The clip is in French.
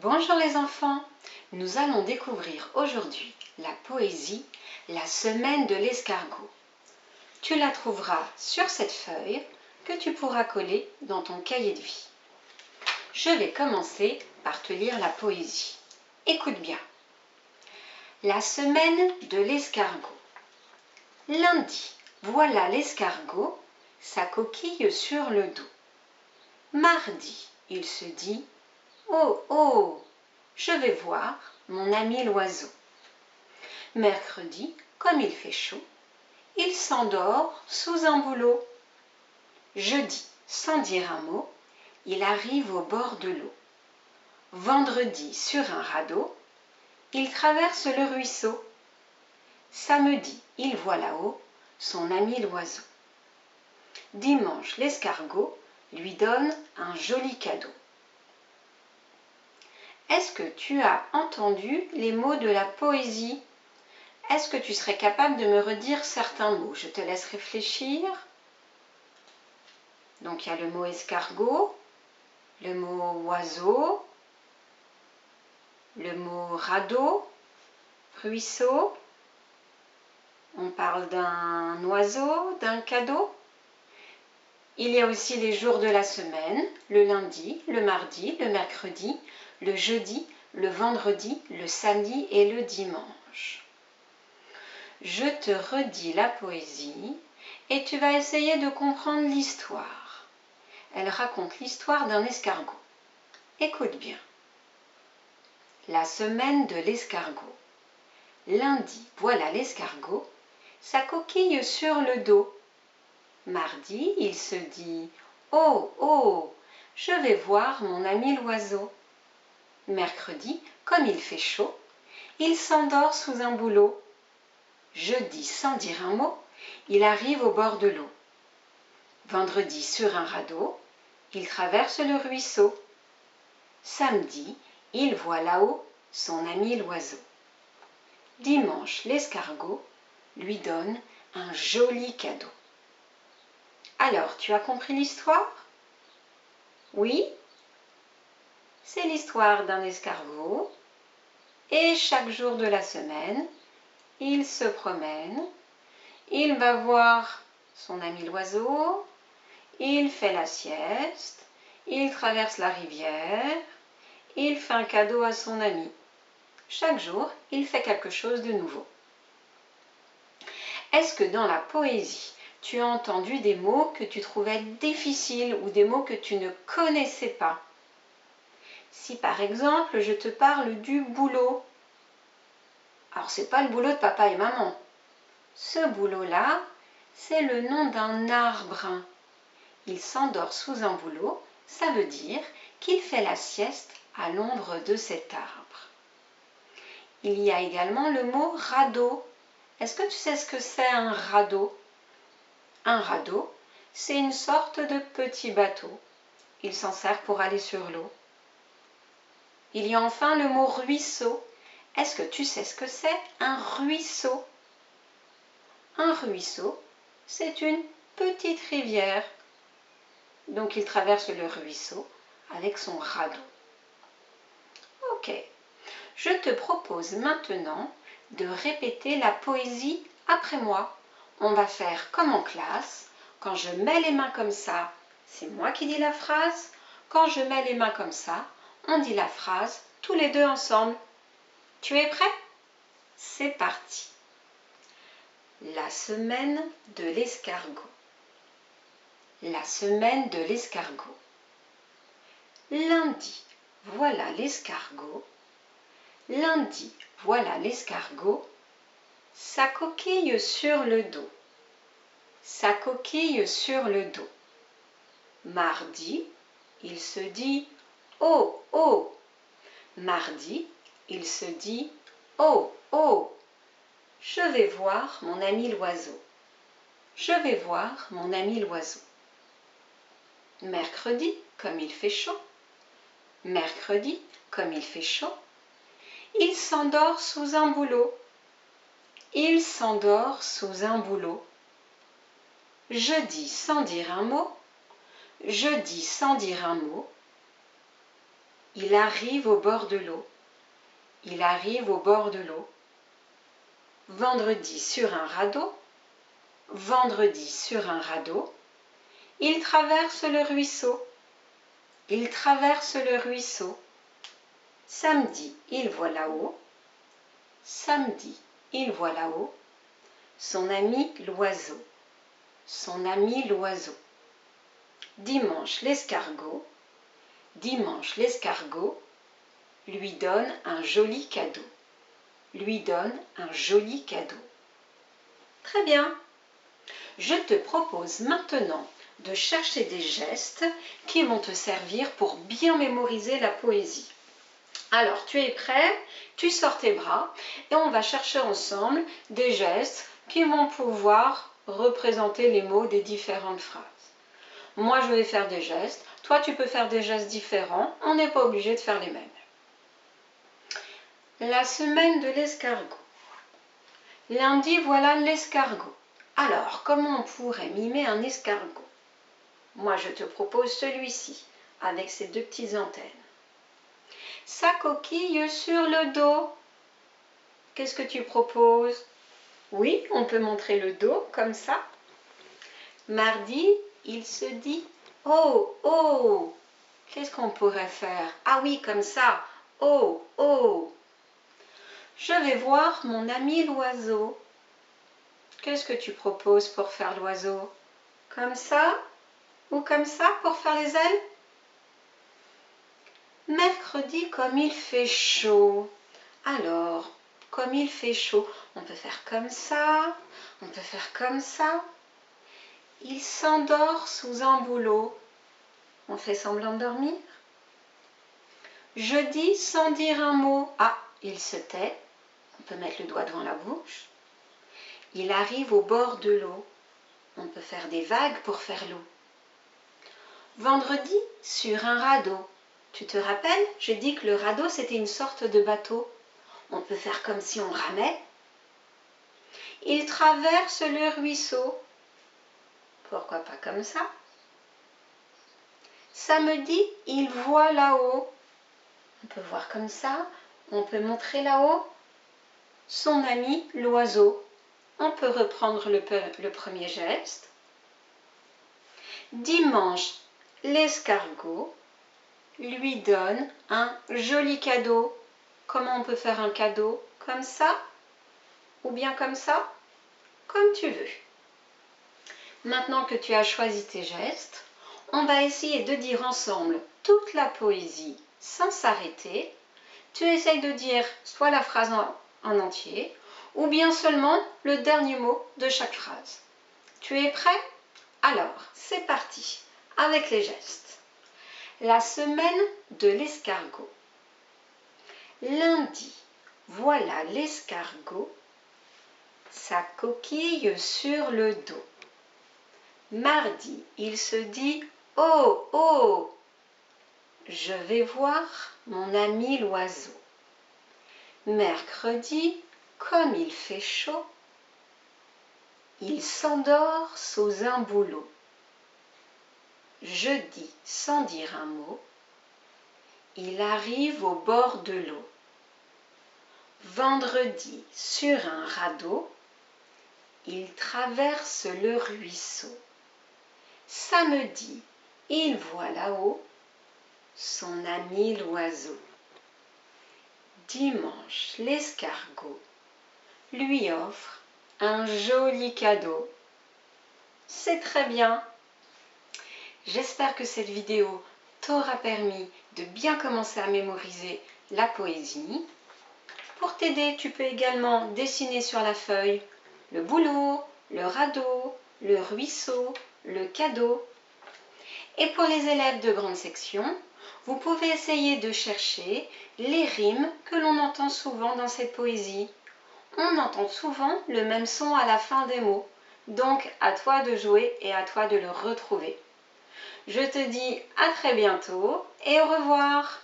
Bonjour les enfants, nous allons découvrir aujourd'hui la poésie « La semaine de l'escargot ». Tu la trouveras sur cette feuille que tu pourras coller dans ton cahier de vie. Je vais commencer par te lire la poésie. Écoute bien. La semaine de l'escargot. Lundi, voilà l'escargot, sa coquille sur le dos. Mardi, il se dit « Oh, oh, je vais voir mon ami l'oiseau ». Mercredi, comme il fait chaud, il s'endort sous un bouleau. Jeudi, sans dire un mot, il arrive au bord de l'eau. Vendredi, sur un radeau, il traverse le ruisseau. Samedi, il voit là-haut son ami l'oiseau. Dimanche, l'escargot lui donne un joli cadeau. Est-ce que tu as entendu les mots de la poésie? Est-ce que tu serais capable de me redire certains mots? Je te laisse réfléchir. Donc il y a le mot escargot, le mot oiseau, le mot radeau, ruisseau. On parle d'un oiseau, d'un cadeau. Il y a aussi les jours de la semaine, le lundi, le mardi, le mercredi, le jeudi, le vendredi, le samedi et le dimanche. Je te redis la poésie et tu vas essayer de comprendre l'histoire. Elle raconte l'histoire d'un escargot. Écoute bien. La semaine de l'escargot. Lundi, voilà l'escargot, sa coquille sur le dos. Mardi, il se dit « Oh, oh, je vais voir mon ami l'oiseau ». Mercredi, comme il fait chaud, il s'endort sous un bouleau. Jeudi, sans dire un mot, il arrive au bord de l'eau. Vendredi, sur un radeau, il traverse le ruisseau. Samedi, il voit là-haut son ami l'oiseau. Dimanche, l'escargot lui donne un joli cadeau. Alors, tu as compris l'histoire? Oui? C'est l'histoire d'un escargot et chaque jour de la semaine, il se promène, il va voir son ami l'oiseau, il fait la sieste, il traverse la rivière, il fait un cadeau à son ami. Chaque jour, il fait quelque chose de nouveau. Est-ce que dans la poésie, tu as entendu des mots que tu trouvais difficiles ou des mots que tu ne connaissais pas? Si par exemple, je te parle du bouleau, alors ce n'est pas le boulot de papa et maman. Ce boulot-là, c'est le nom d'un arbre. Il s'endort sous un bouleau, ça veut dire qu'il fait la sieste à l'ombre de cet arbre. Il y a également le mot radeau. Est-ce que tu sais ce que c'est un radeau? Un radeau, c'est une sorte de petit bateau. Il s'en sert pour aller sur l'eau. Il y a enfin le mot ruisseau. Est-ce que tu sais ce que c'est un ruisseau? Un ruisseau, c'est une petite rivière. Donc il traverse le ruisseau avec son radeau. Ok, je te propose maintenant de répéter la poésie après moi. On va faire comme en classe. Quand je mets les mains comme ça, c'est moi qui dis la phrase. Quand je mets les mains comme ça, on dit la phrase tous les deux ensemble. Tu es prêt? C'est parti. La semaine de l'escargot. La semaine de l'escargot. Lundi, voilà l'escargot. Lundi, voilà l'escargot. Sa coquille sur le dos. Sa coquille sur le dos. Mardi, il se dit « Oh, oh ». Mardi, il se dit « Oh, oh ». Je vais voir mon ami l'oiseau. Je vais voir mon ami l'oiseau. Mercredi, comme il fait chaud. Mercredi, comme il fait chaud. Il s'endort sous un bouleau. Il s'endort sous un bouleau. Jeudi, sans dire un mot. Jeudi, sans dire un mot. Il arrive au bord de l'eau. Il arrive au bord de l'eau. Vendredi sur un radeau. Vendredi sur un radeau. Il traverse le ruisseau. Il traverse le ruisseau. Samedi, il voit là-haut. Samedi, il voit là-haut son ami l'oiseau. Son ami l'oiseau. Dimanche, l'escargot. Dimanche, l'escargot lui donne un joli cadeau. Lui donne un joli cadeau. Très bien. Je te propose maintenant de chercher des gestes qui vont te servir pour bien mémoriser la poésie. Alors, tu es prêt? Tu sors tes bras et on va chercher ensemble des gestes qui vont pouvoir représenter les mots des différentes phrases. Moi, je vais faire des gestes. Toi, tu peux faire des gestes différents. On n'est pas obligé de faire les mêmes. La semaine de l'escargot. Lundi, voilà l'escargot. Alors, comment on pourrait mimer un escargot? Moi, je te propose celui-ci, avec ses deux petites antennes. Sa coquille sur le dos. Qu'est-ce que tu proposes? Oui, on peut montrer le dos, comme ça. Mardi, il se dit « Oh, oh ». Qu'est-ce qu'on pourrait faire? Ah oui, comme ça. « Oh, oh ». Je vais voir mon ami l'oiseau. Qu'est-ce que tu proposes pour faire l'oiseau? Comme ça ou comme ça pour faire les ailes? Mercredi, comme il fait chaud. Alors, comme il fait chaud, on peut faire comme ça, on peut faire comme ça. Il s'endort sous un bouleau. On fait semblant de dormir. Jeudi, sans dire un mot. Ah, il se tait. On peut mettre le doigt devant la bouche. Il arrive au bord de l'eau. On peut faire des vagues pour faire l'eau. Vendredi, sur un radeau. Tu te rappelles? J'ai dit que le radeau, c'était une sorte de bateau. On peut faire comme si on ramait. Il traverse le ruisseau. Pourquoi pas comme ça? Samedi, il voit là-haut. On peut voir comme ça. On peut montrer là-haut son ami l'oiseau. On peut reprendre le premier geste. Dimanche, l'escargot lui donne un joli cadeau. Comment on peut faire un cadeau? Comme ça? Ou bien comme ça? Comme tu veux. Maintenant que tu as choisi tes gestes, on va essayer de dire ensemble toute la poésie sans s'arrêter. Tu essayes de dire soit la phrase en entier, ou bien seulement le dernier mot de chaque phrase. Tu es prêt? Alors, c'est parti, avec les gestes. La semaine de l'escargot. Lundi, voilà l'escargot, sa coquille sur le dos. Mardi, il se dit « Oh, oh !» Je vais voir mon ami l'oiseau. Mercredi, comme il fait chaud, il s'endort sous un bouleau. Jeudi, sans dire un mot, il arrive au bord de l'eau. Vendredi, sur un radeau, il traverse le ruisseau. Samedi, il voit là-haut son ami l'oiseau. Dimanche, l'escargot lui offre un joli cadeau. C'est très bien. J'espère que cette vidéo t'aura permis de bien commencer à mémoriser la poésie. Pour t'aider, tu peux également dessiner sur la feuille le bouleau, le radeau, le ruisseau, le cadeau. Et pour les élèves de grande section, vous pouvez essayer de chercher les rimes que l'on entend souvent dans cette poésie. On entend souvent le même son à la fin des mots. Donc, à toi de jouer et à toi de le retrouver. Je te dis à très bientôt et au revoir.